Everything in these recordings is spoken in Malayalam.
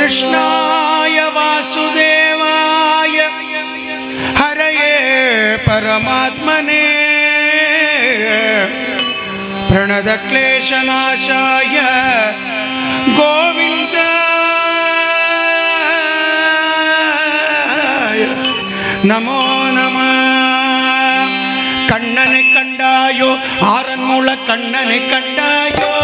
कृष्णाय वासुदेवाय हरये परमात्मने प्रणतक्लेशनाशाय गोविन्दाय नमो नमः. कण्णने कण्डायो आरन्मूल कण्णने कण्डायो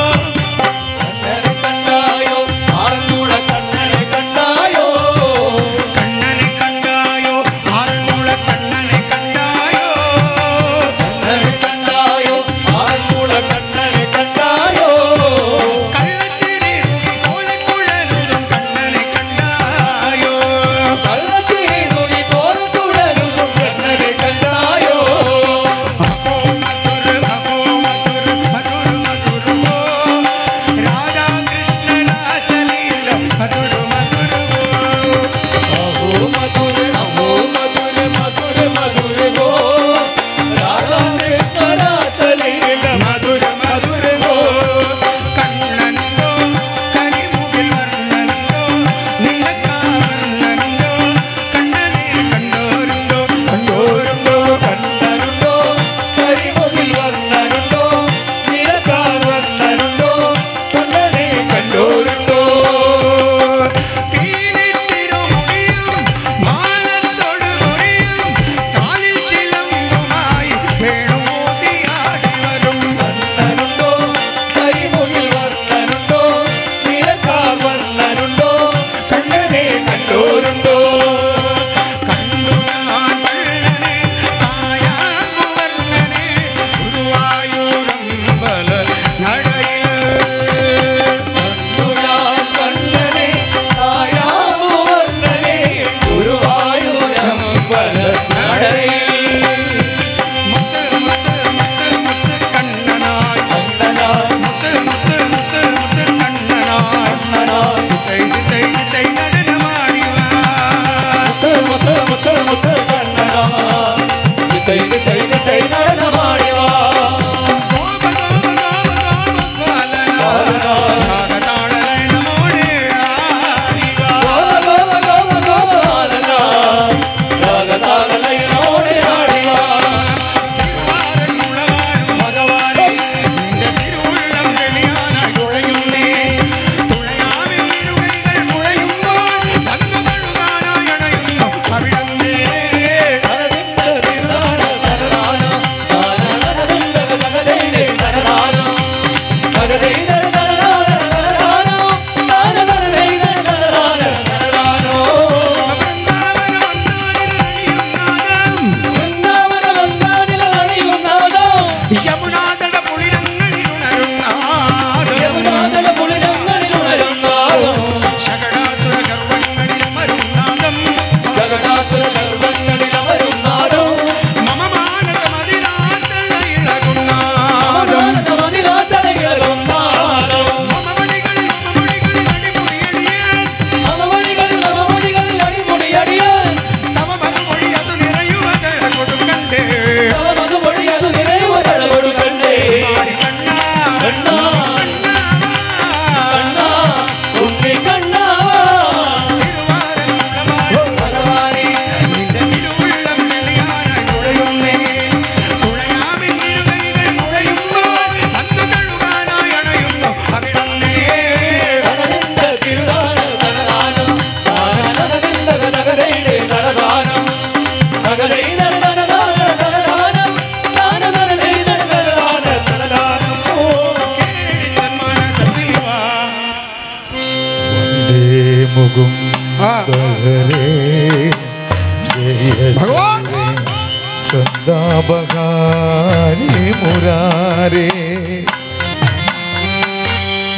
सदाबहारी मुरारे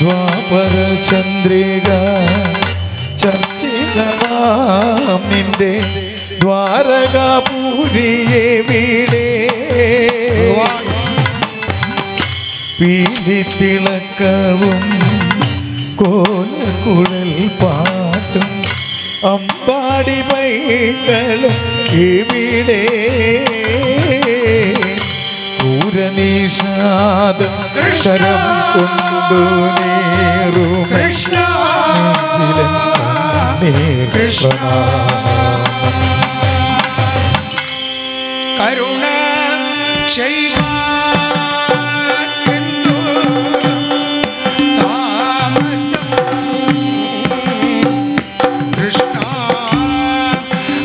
द्वापर चंद्रिका चर्चितमाम निंदे द्वारकापुरिये वीडे पीलितिलक्कवुम कोलकुഴൽ പാട്ടും അമ്പാടി പൈതലും ഇവിടെ പൂരനിഷാദം ശരം കൊണ്ടു നേറും കൃഷ്ണ ഭഗവാനേ കൃഷ്ണ പ്രണാമം. കരുണ ചെയ്യുവാനെന്തോ താമസം കൃഷ്ണ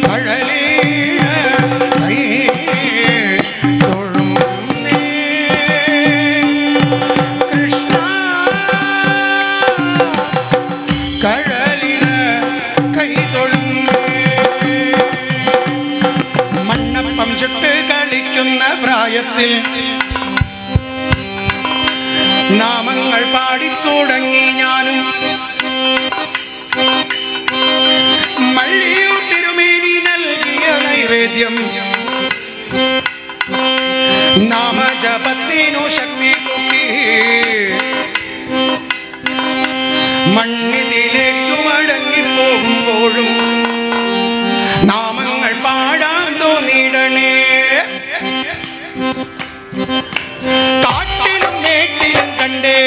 കഴലീണ കൈ തൊഴുന്നേ കൃഷ്ണ കഴലിന കൈ തൊഴുന്നേ മണ്ണപ്പം ചുട്ട് കളിക്കുന്ന പ്രായത്തിൽ നാമങ്ങൾ പാടിത്തുടങ്ങി ഞാനും മള്ളിയൂർ തിരുമേനി നൽകിയ നൈവേദ്യം നാമജപത്തിനു ശക്തി കൂട്ടി മണ്ണിതിലേക്കു മടങ്ങിപ്പോകുമ്പോഴും നാമങ്ങൾ പാടാൻ തോന്നിയിടണേ കാട്ടിലും മേട്ടിലും കണ്ടേ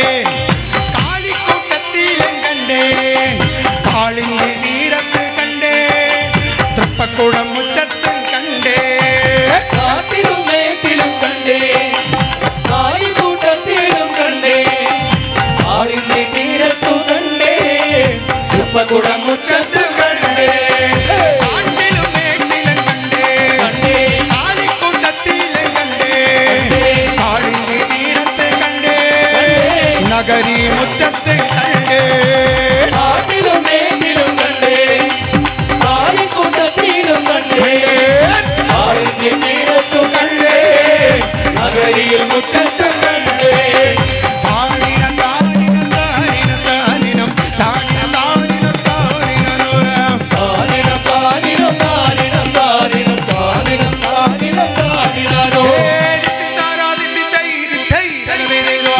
കാളിക്കൂട്ടത്തിലും കണ്ടേ കാളിന്റെ തീരത്ത് കണ്ടേ തൃപ്പക്കുളം മുറ്റത്തും കണ്ടേ കാട്ടിലും മേട്ടിലും കണ്ടേ കാളിക്കൂട്ടത്തിലും കണ്ടേ ആളിന്റെ തീരത്തു കണ്ടേ തൃപ്പക്കുളം മുറ്റത്ത് കണ്ടേ കാട്ടിലും മേട്ടിലും കണ്ടേ കണ്ടേ കാളിക്കൂട്ടത്തിലും കണ്ടേ കാളിന്റെ തീരത്ത് കണ്ടേ നഗരി മുറ്റത്ത് കണ്ടേ കാട്ടിലും മേട്ടിലും കണ്ടേ കാളിക്കൂട്ടത്തിലും കണ്ടേ ആളിന്റെ തീരത്തു കണ്ടേ നഗരിയിൽ മുറ്റത്ത് കണ്ടേ താനിന താനിന താനിന താനിനം താനിന താനിന താനിനനുരം താനിനം താനിനം താനിനം താനിനം താനിനം താനിനം താനിനാനോ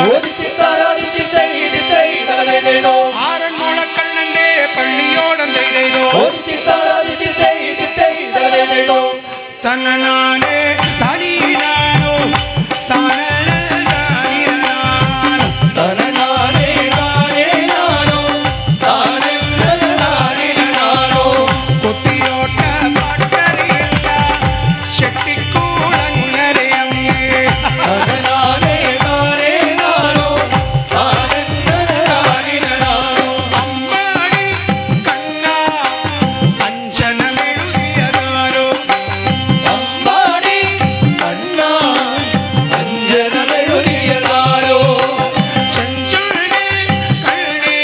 ഓദിത്തിത്താരാദിത്തിത്തൈദിത്തൈ ആറന്മുളക്കണ്ണന്റെ പള്ളിയോടം ചെയ്തോ ഓദിത്തിത്താരാദിത്തിത്തൈദിത്തൈ തന്നനാനേ തനീനാനോ താനീനാനോ തനനാനേ നാനേ നാനോ താനനാനേ നാനോ കൊത്തിയോട്ട പാട്ടറിയില്ല ചെട്ടിക്കൂളങ്ങരയമ്മേ തനനാനേ നാനേ നാനോ താനനാനേ നാനോ അമ്പാടി കണ്ണ അഞ്ജനമെഴുതിയതാരോ അമ്പാടി കണ്ണാ അഞ്ജനമെഴുതിയതാരോ ചെഞ്ചുടനെ കണ്ണേ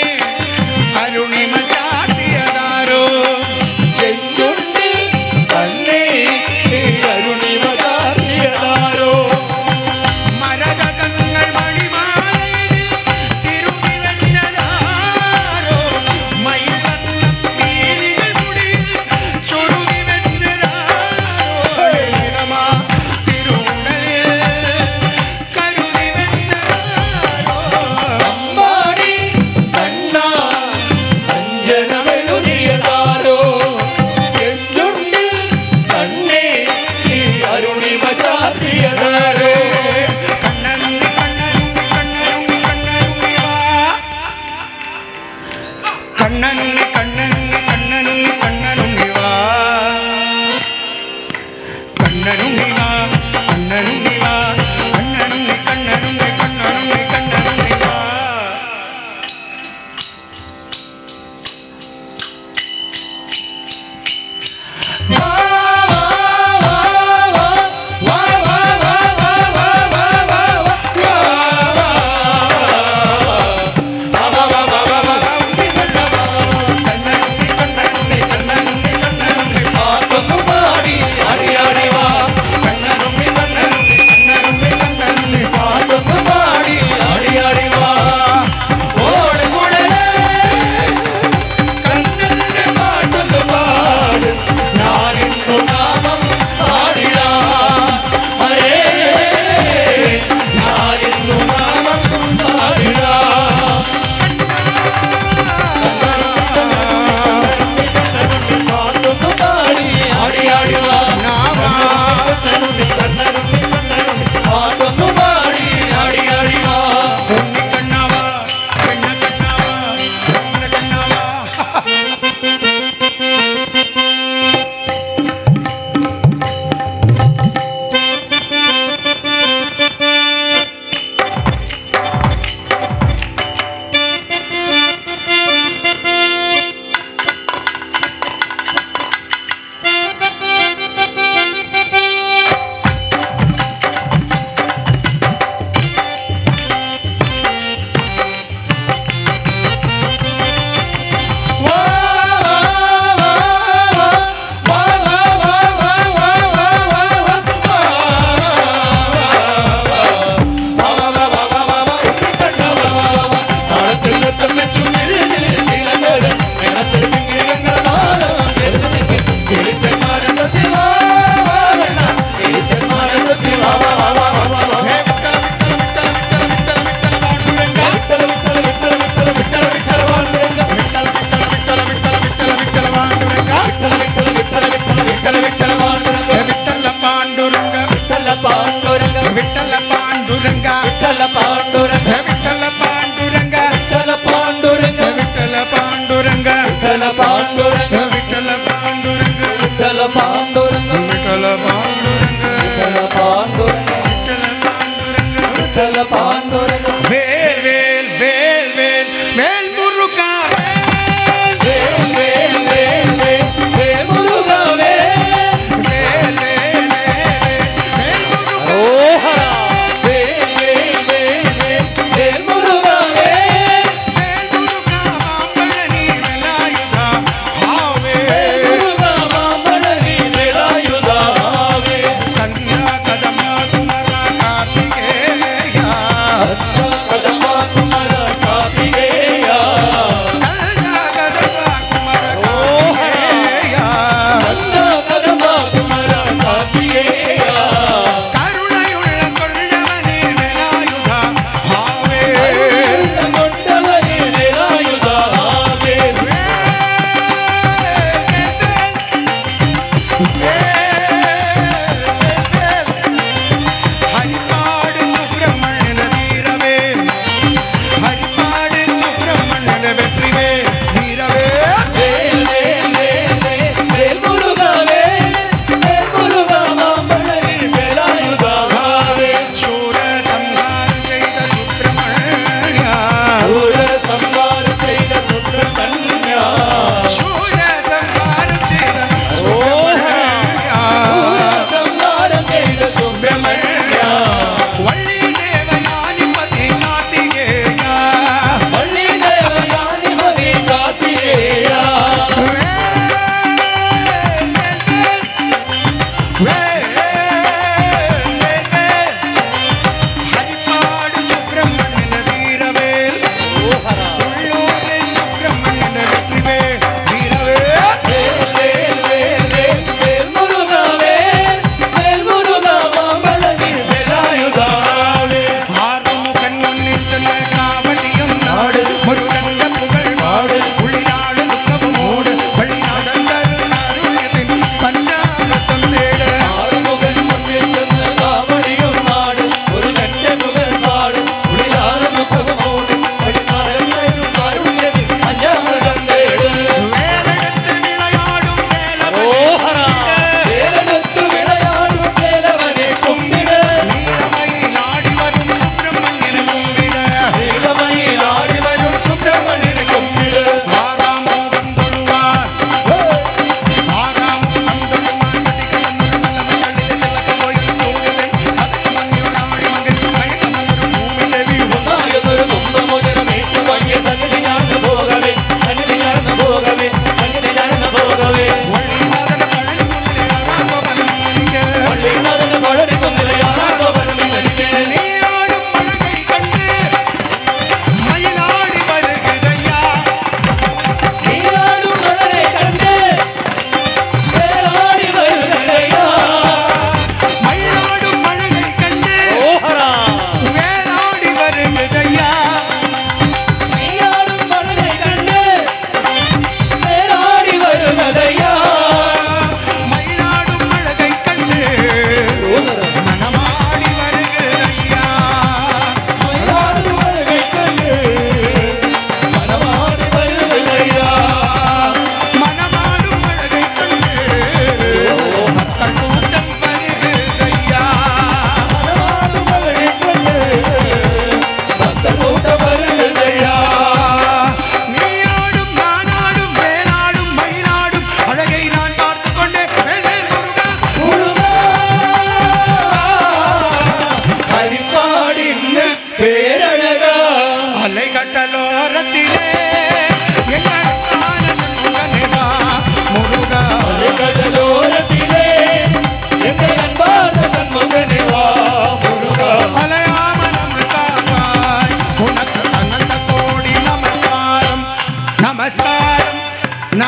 അരുണിമ ചാട്ടിയതാരോ ചെഞ്ചുണ്ടിൽ കണ്ണേ കരുണിമ ചാർത്തിയതാരോ മരതകങ്ങൾ മണിമാലയിൽ തിരുമി വെച്ചതാരോ മയിൽവർണ്ണപ്പീലികൾ മുടിയിൽ ചുരുങ്ങി വെച്ചതാരോ നിറമാ തിരുമുടലിൽ കരുതി വെച്ചതാരോ അമ്പാടി കണ്ണാ അഞ്ജനമെഴുതിയതാരോ ചെഞ്ചുണ്ടിൽ കണ്ണേ കരുണിമ ചാർത്തിയതാരോ കണ്ണനുണ്ണി കണ്ണനുണ്ണി കണ്ണനുണ്ണി കണ്ണനുണ്ണി വാ കണ്ണനുണ്ണി കണ്ണനുണ്ണി കണ്ണനുണ്ണി കണ്ണനുണ്ണി വാ കണ്ണനുണ്ണി വാ കണ്ണനുണ്ണി വാ കണ്ണനുണ്ണി കണ്ണനുണ്ണി കണ്ണനുണ്ണി കണ്ണനുണ്ണി വാ കണ്ണനുണ്ണി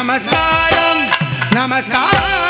நமஸ்காரம் நமஸ்காரம்